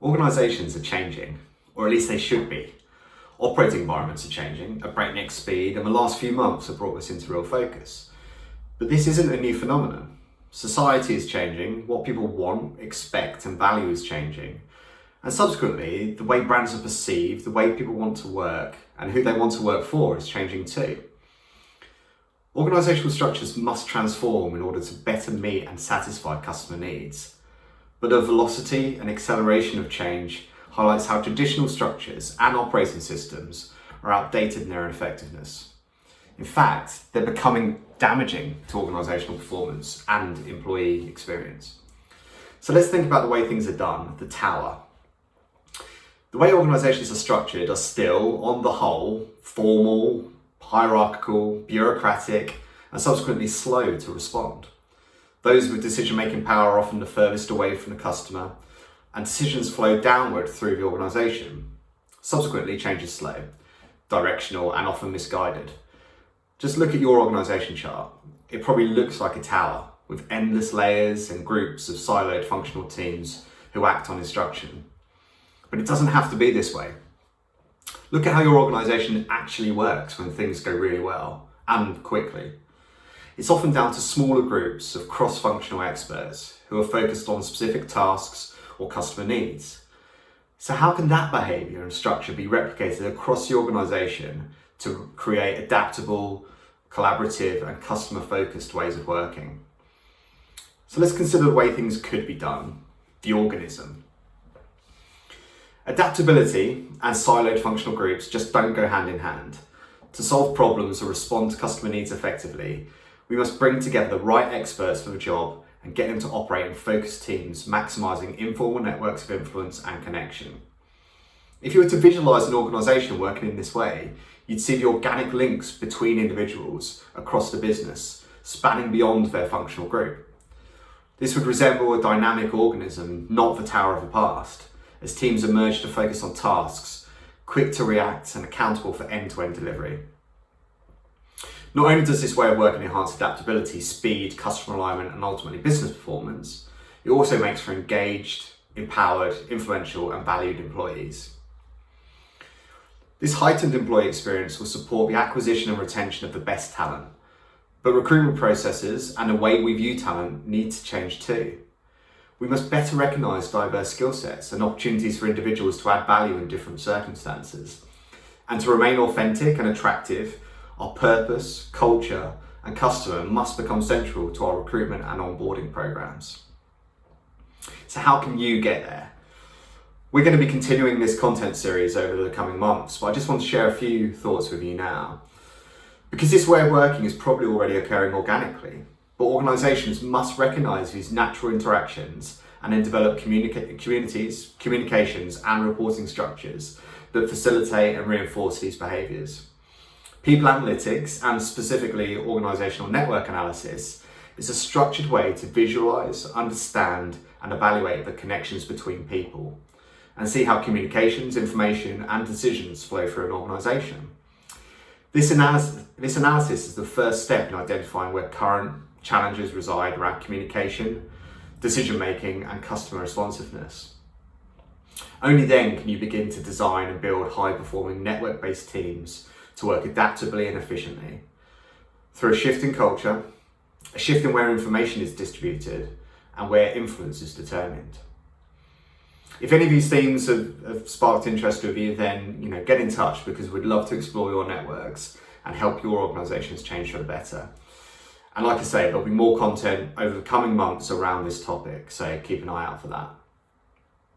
Organisations are changing, or at least they should be. Operating environments are changing at breakneck speed, and the last few months have brought this into real focus. But this isn't a new phenomenon. Society is changing, what people want, expect and value is changing. And subsequently, the way brands are perceived, the way people want to work and who they want to work for is changing too. Organisational structures must transform in order to better meet and satisfy customer needs. But the velocity and acceleration of change highlights how traditional structures and operating systems are outdated in their effectiveness. In fact, they're becoming damaging to organisational performance and employee experience. So let's think about the way things are done, the tower. The way organisations are structured are still, on the whole, formal, hierarchical, bureaucratic, and subsequently slow to respond. Those with decision-making power are often the furthest away from the customer, and decisions flow downward through the organisation. Subsequently, change is slow, directional, and often misguided. Just look at your organisation chart. It probably looks like a tower, with endless layers and groups of siloed functional teams who act on instruction. But it doesn't have to be this way. Look at how your organisation actually works when things go really well, and quickly. It's often down to smaller groups of cross-functional experts who are focused on specific tasks or customer needs. So how can that behaviour and structure be replicated across the organisation to create adaptable, collaborative and customer-focused ways of working? So let's consider the way things could be done, the organism. Adaptability and siloed functional groups just don't go hand in hand. To solve problems or respond to customer needs effectively, we must bring together the right experts for the job and get them to operate in focused teams, maximising informal networks of influence and connection. If you were to visualise an organisation working in this way, you'd see the organic links between individuals across the business, spanning beyond their functional group. This would resemble a dynamic organism, not the tower of the past, as teams emerge to focus on tasks, quick to react and accountable for end-to-end delivery. Not only does this way of working enhance adaptability, speed, customer alignment and ultimately business performance, it also makes for engaged, empowered, influential and valued employees. This heightened employee experience will support the acquisition and retention of the best talent, but recruitment processes and the way we view talent need to change too. We must better recognise diverse skill sets and opportunities for individuals to add value in different circumstances. And to remain authentic and attractive, our purpose, culture and customer must become central to our recruitment and onboarding programs. So how can you get there? We're going to be continuing this content series over the coming months, but I just want to share a few thoughts with you now. Because this way of working is probably already occurring organically, but organisations must recognise these natural interactions and then develop communities, communications and reporting structures that facilitate and reinforce these behaviours. People analytics, and specifically organisational network analysis, is a structured way to visualise, understand and evaluate the connections between people and see how communications, information and decisions flow through an organisation. This analysis is the first step in identifying where current challenges reside around communication, decision making and customer responsiveness. Only then can you begin to design and build high performing network based teams to work adaptably and efficiently through a shift in culture, a shift in where information is distributed and where influence is determined. If any of these themes have sparked interest with you, then get in touch, because we'd love to explore your networks and help your organisations change for the better. And like I say, there'll be more content over the coming months around this topic, so keep an eye out for that.